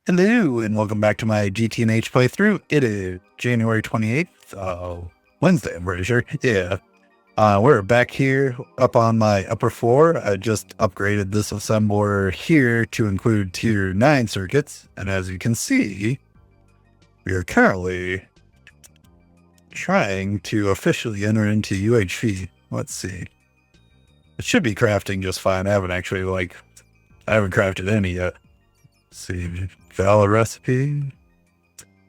Hello, and welcome back to my GTNH playthrough. It is January 28th, Wednesday, I'm pretty sure. Yeah. We're back here up on my upper floor. I just upgraded this assembler here to include tier 9 circuits. And as you can see, we are currently trying to officially enter into UHV. Let's see. It should be crafting just fine. I haven't crafted any yet. Let's see, valid recipe.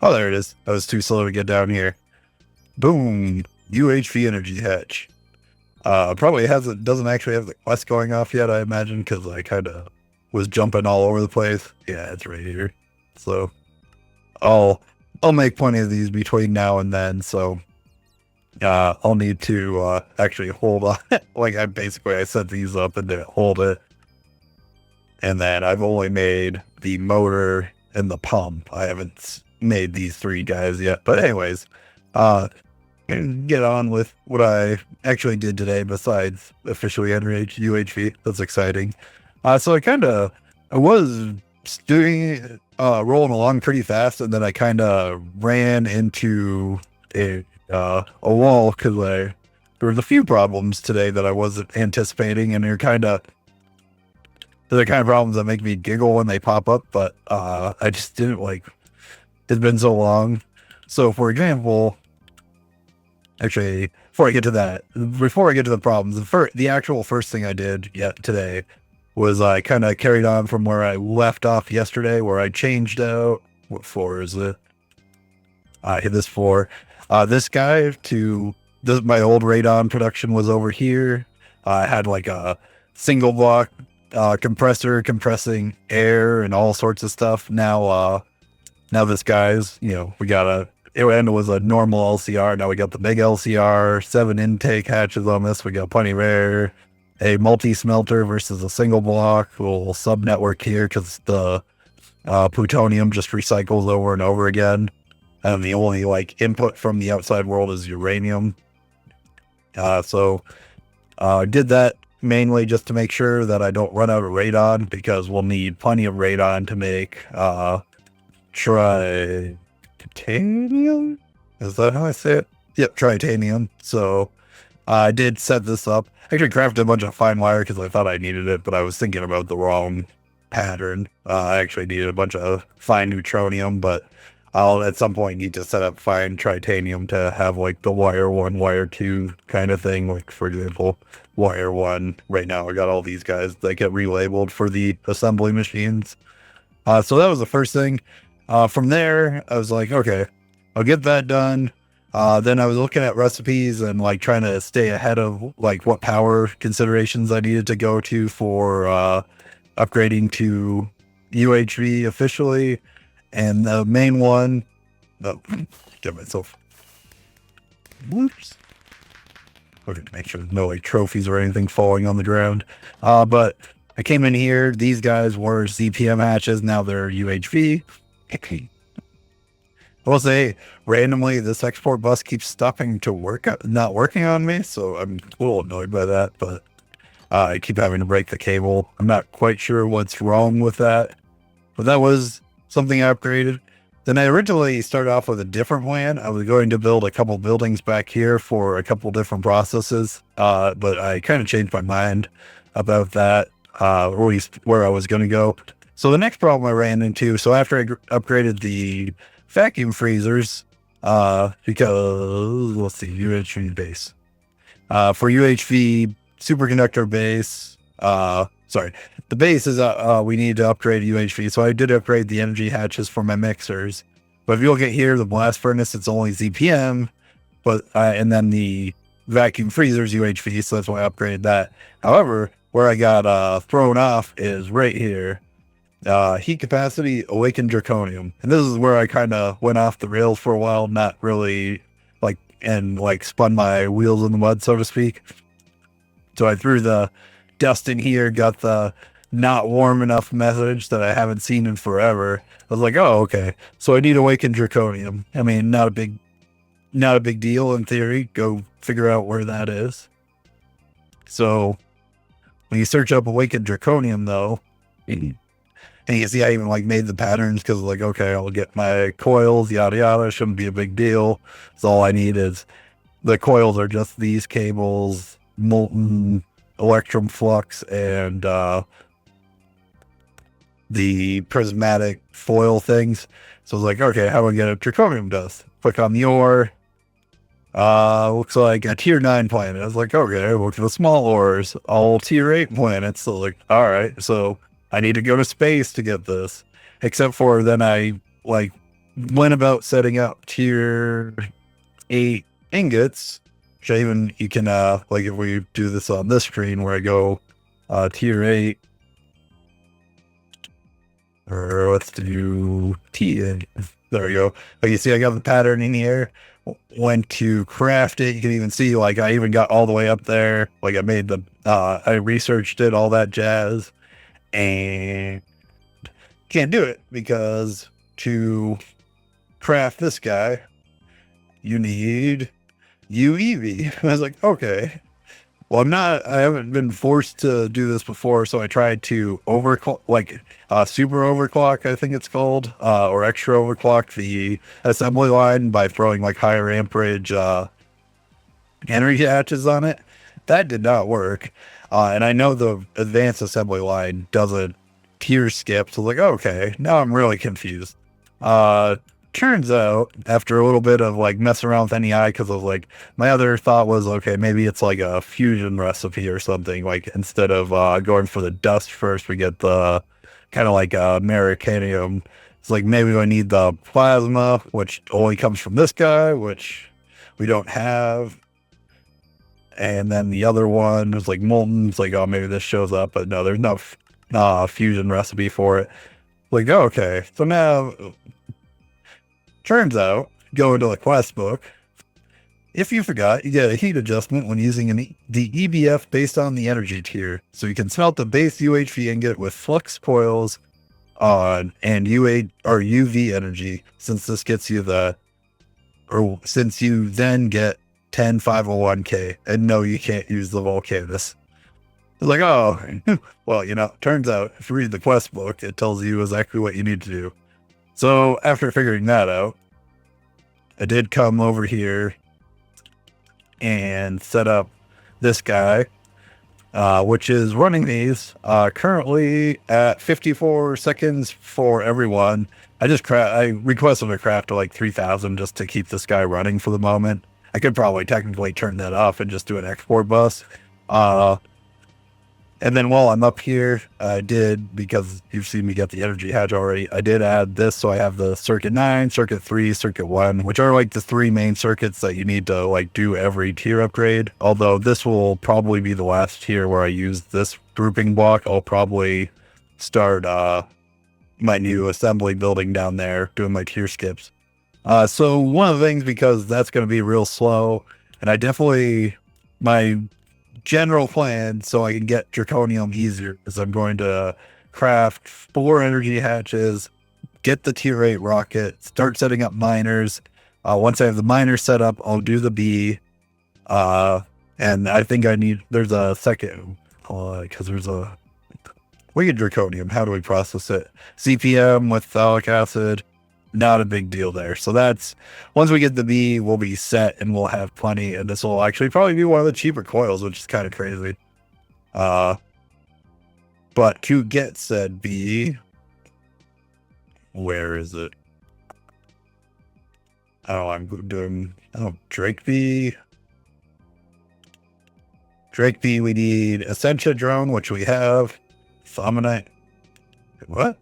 Oh, there it is. I was too slow to get down here. Boom. UHV Energy Hatch. Probably doesn't actually have the quest going off yet, I imagine, because I kind of was jumping all over the place. Yeah, it's right here. So I'll make plenty of these between now and then. So I'll need to actually hold on. I set these up and then hold it. And then I've only made the motor and the pump. I haven't made these three guys yet. But anyways, get on with what I actually did today besides officially entering UHV. That's exciting. So I was doing, rolling along pretty fast, and then I kind of ran into a wall because there was a few problems today that I wasn't anticipating, and they're the kind of problems that make me giggle when they pop up, but I just didn't it's been so long. So for example, actually, before I get to the problems, the actual first thing I did today was I kind of carried on from where I left off yesterday, where I changed out, what floor is it? Hit this floor. This guy my old radon production was over here. I had like a single block compressor compressing air and all sorts of stuff. Now this guy's, it was a normal LCR. Now we got the big LCR, 7 intake hatches on this. We got plenty of air, a multi-smelter versus a single block, a little sub-network here because the plutonium just recycles over and over again. And the only input from the outside world is uranium. So I did that mainly just to make sure that I don't run out of radon, because we'll need plenty of radon to make titanium? Is that how I say it? Yep, titanium. So I did set this up. I actually crafted a bunch of fine wire because I thought I needed it, but I was thinking about the wrong pattern. I actually needed a bunch of fine neutronium, but I'll at some point need to set up fine titanium to have the wire 1, wire 2 kind of thing. For example, wire 1, right now I got all these guys that get relabeled for the assembly machines. So that was the first thing. From there, I was like, okay, I'll get that done. Then I was looking at recipes and trying to stay ahead of what power considerations I needed to go to for upgrading to UHV officially. And the main one, get myself. Whoops. Okay, to make sure there's no trophies or anything falling on the ground. But I came in here. These guys were ZPM hatches. Now they're UHV. I will say, randomly, this export bus keeps stopping to not working on me, so I'm a little annoyed by that, but I keep having to break the cable. I'm not quite sure what's wrong with that, but that was something I upgraded. Then I originally started off with a different plan. I was going to build a couple buildings back here for a couple different processes, but I kind of changed my mind about that, or at least where I was going to go. So the next problem I ran into, so after I upgraded the vacuum freezers, because, let's see, UHV base. For UHV superconductor base, the base is, we need to upgrade UHV. So I did upgrade the energy hatches for my mixers. But if you look at here, the blast furnace, it's only ZPM, and then the vacuum freezers UHV, so that's why I upgraded that. However, where I got thrown off is right here. Heat capacity, awakened draconium. And this is where I kind of went off the rails for a while, not really spun my wheels in the mud, so to speak. So I threw the dust in here, got the not warm enough message that I haven't seen in forever. I was like, oh, okay. So I need awakened draconium. I mean, not a big deal in theory. Go figure out where that is. So when you search up awakened draconium, though, And you can see I even like made the patterns because like, okay, I'll get my coils, yada yada, shouldn't be a big deal. So all I need is the coils are just these cables, molten electrum flux, and the prismatic foil things. So I was like, okay, how do I get a zirconium dust? Click on the ore. Looks like a tier 9 planet. I was like, okay, look at the small ores, all tier 8 planets. So like, all right, so I need to go to space to get this. Except for then I like went about setting up tier 8 ingots, which I even, you can, like if we do this on this screen where I go tier 8, or let's do T. There we go. Like you see, I got the pattern in here. Went to craft it. You can even see, like, I even got all the way up there. Like, I made the, I researched it, all that jazz, and can't do it because to craft this guy, you need UEV. I was like, okay. Well, I haven't been forced to do this before, so I tried to overclock, like super overclock, I think it's called, or extra overclock the assembly line by throwing like higher amperage energy hatches on it. That did not work. And I know the advanced assembly line doesn't tier skip, so like, okay, now I'm really confused. Turns out, after a little bit of like messing around with NEI, because of like my other thought was, okay, maybe it's like a fusion recipe or something. Like instead of going for the dust first, we get the kind of like Americanium. It's like maybe I need the plasma, which only comes from this guy, which we don't have. And then the other one is like molten. It's like, oh, maybe this shows up, but no, there's no fusion recipe for it. Like, oh, okay, so now. Turns out, go into the quest book. If you forgot, you get a heat adjustment when using the EBF based on the energy tier. So you can smelt the base UHV ingot with flux coils on and UV energy, since this gets you since you then get 10501K. And no, you can't use the Volcanus. It's like, oh, well, turns out if you read the quest book, it tells you exactly what you need to do. So after figuring that out, I did come over here and set up this guy, which is running these currently at 54 seconds for everyone. I requested a craft to like 3,000 just to keep this guy running for the moment. I could probably technically turn that off and just do an export bus. And then while I'm up here, I did, because you've seen me get the energy hatch already, I did add this. So I have the circuit 9, circuit 3, circuit 1, which are like the 3 main circuits that you need to like do every tier upgrade. Although this will probably be the last tier where I use this grouping block. I'll probably start my new assembly building down there, doing my tier skips. So one of the things, because that's going to be real slow, and my general plan so I can get zirconium easier is I'm going to craft 4 energy hatches, get the tier 8 rocket, start setting up miners. Once I have the miners set up, I'll do the B. And I think there's a second, because there's a wicked zirconium. How do we process it? CPM with phthalic acid. Not a big deal there. So once we get the B, we'll be set and we'll have plenty. And this will actually probably be one of the cheaper coils, which is kind of crazy. But to get said B, where is it? Drake B. Drake B, we need Essentia drone, which we have. Thaumonite. What?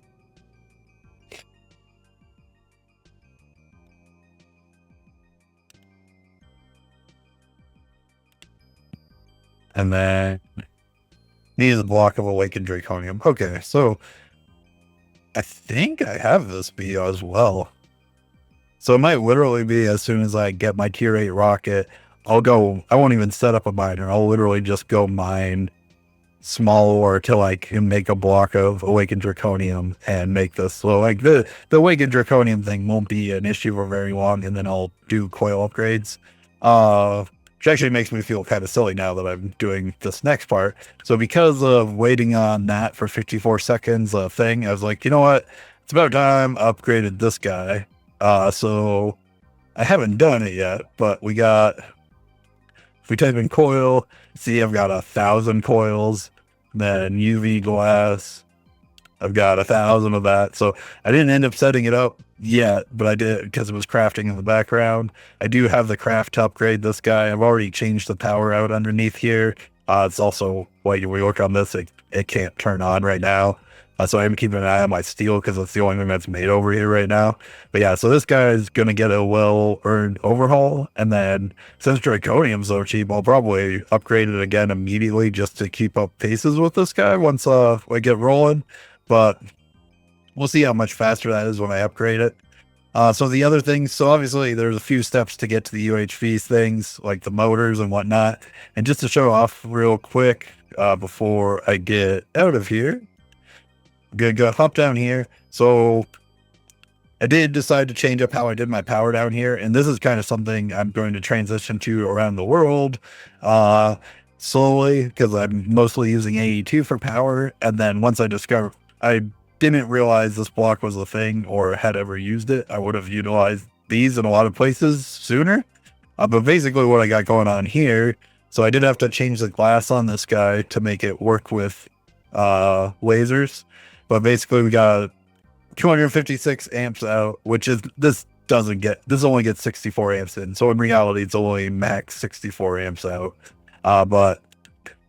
And then needs a block of awakened draconium. Okay, so I think I have this B as well. So it might literally be as soon as I get my tier 8 rocket, I won't even set up a miner. I'll literally just go mine small ore till I can make a block of awakened draconium and make this. So like the awakened draconium thing won't be an issue for very long, and then I'll do coil upgrades. which actually makes me feel kind of silly now that I'm doing this next part. So because of waiting on that for 54 seconds thing, I was like, you know what? It's about time I upgraded this guy. So I haven't done it yet, but we got, if we type in coil, see I've got 1,000 coils, then UV glass, I've got 1,000 of that. So I didn't end up setting it up yet, but I did because it was crafting in the background. I do have the craft to upgrade this guy. I've already changed the power out underneath here. It's also, when we work on this, it can't turn on right now. So I'm keeping an eye on my steel because it's the only thing that's made over here right now. But yeah, so this guy is going to get a well-earned overhaul. And then since Draconium's so cheap, I'll probably upgrade it again immediately just to keep up paces with this guy once we get rolling. But we'll see how much faster that is when I upgrade it. So the other things, so obviously there's a few steps to get to the UHV things, like the motors and whatnot. And just to show off real quick before I get out of here, I'm going to hop down here. So I did decide to change up how I did my power down here. And this is kind of something I'm going to transition to around the world slowly, because I'm mostly using AE2 for power. And then once I discovered, I didn't realize this block was a thing or had ever used it, I would have utilized these in a lot of places sooner. But basically what I got going on here, so I did have to change the glass on this guy to make it work with lasers. But basically we got 256 amps out, which is, this only gets 64 amps in. So in reality, it's only max 64 amps out. But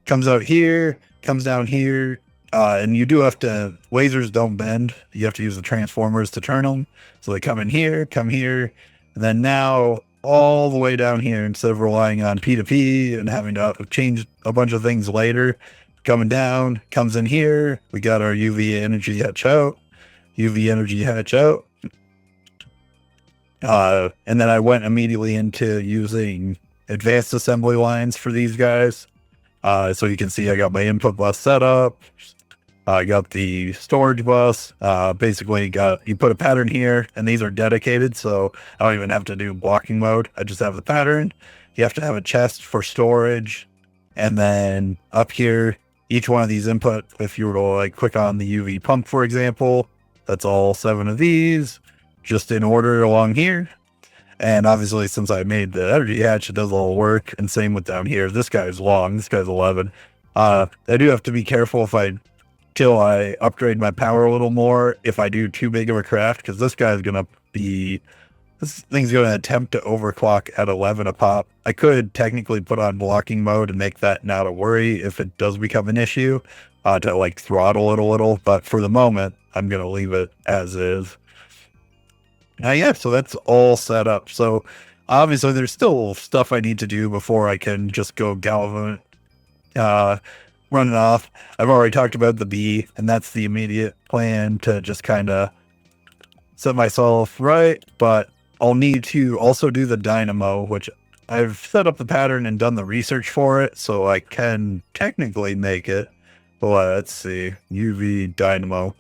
comes out here, comes down here, and you do have to, lasers don't bend. You have to use the transformers to turn them. So they come in here, come here, and then now all the way down here, instead of relying on P2P and having to change a bunch of things later, coming down, comes in here. We got our UV Energy Hatch out. UV Energy Hatch out. And then I went immediately into using advanced assembly lines for these guys. So you can see I got my input bus set up. I got the storage bus. Basically you put a pattern here, and these are dedicated, so I don't even have to do blocking mode. I just have the pattern. You have to have a chest for storage. And then up here, each one of these input, if you were to like click on the UV pump, for example, that's all 7 of these, just in order along here. And obviously, since I made the energy hatch, it does all work. And same with down here. This guy's long. This guy's 11. I do have to be careful till I upgrade my power a little more, if I do too big of a craft, because this thing's going to attempt to overclock at 11 a pop. I could technically put on blocking mode and make that not a worry if it does become an issue, to like throttle it a little. But for the moment, I'm going to leave it as is. Yeah, so that's all set up. So obviously there's still stuff I need to do before I can just go galvan running off. I've already talked about the B, and that's the immediate plan to just kind of set myself right. But I'll need to also do the dynamo, which I've set up the pattern and done the research for it, so I can technically make it. But let's see, UV dynamo.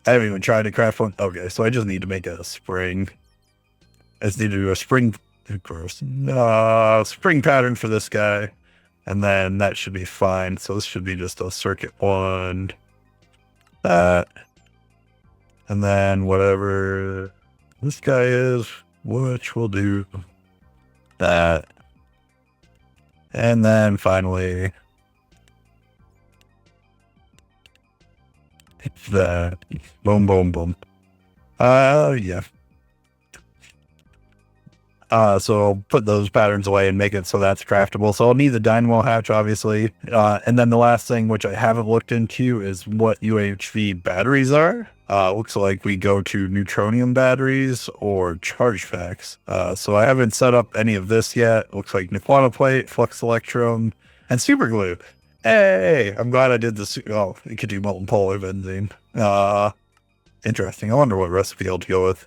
I haven't even tried to craft one. Okay, so I just need to make a spring. I just need to do a spring, of course, spring pattern for this guy. And then that should be fine. So this should be just a circuit one. That. And then whatever this guy is, which we'll do that. And then finally, it's that. Boom, boom, boom. Yeah. So I'll put those patterns away and make it so that's craftable. So I'll need the dynamo hatch, obviously. And then the last thing, which I haven't looked into, is what UHV batteries are. Looks like we go to neutronium batteries or charge packs. So I haven't set up any of this yet. Looks like plate, flux electrum, and super glue. Hey, I'm glad I did this. Oh, it could do molten polar benzene. Interesting. I wonder what recipe I'll go with.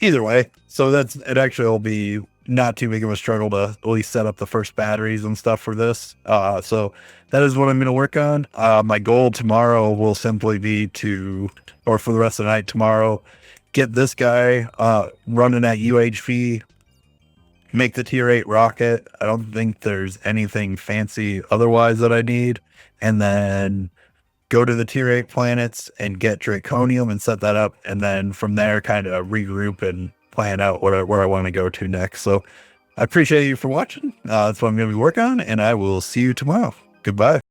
Either way, so it actually will be not too big of a struggle to at least set up the first batteries and stuff for this. So that is what I'm going to work on. My goal tomorrow will simply be or for the rest of the night tomorrow, get this guy running at UHV make the tier 8 rocket. I don't think there's anything fancy otherwise that I need. And then go to the tier 8 planets and get draconium and set that up. And then from there, kind of regroup and plan out where I want to go to next. So I appreciate you for watching. That's what I'm going to be working on, and I will see you tomorrow. Goodbye.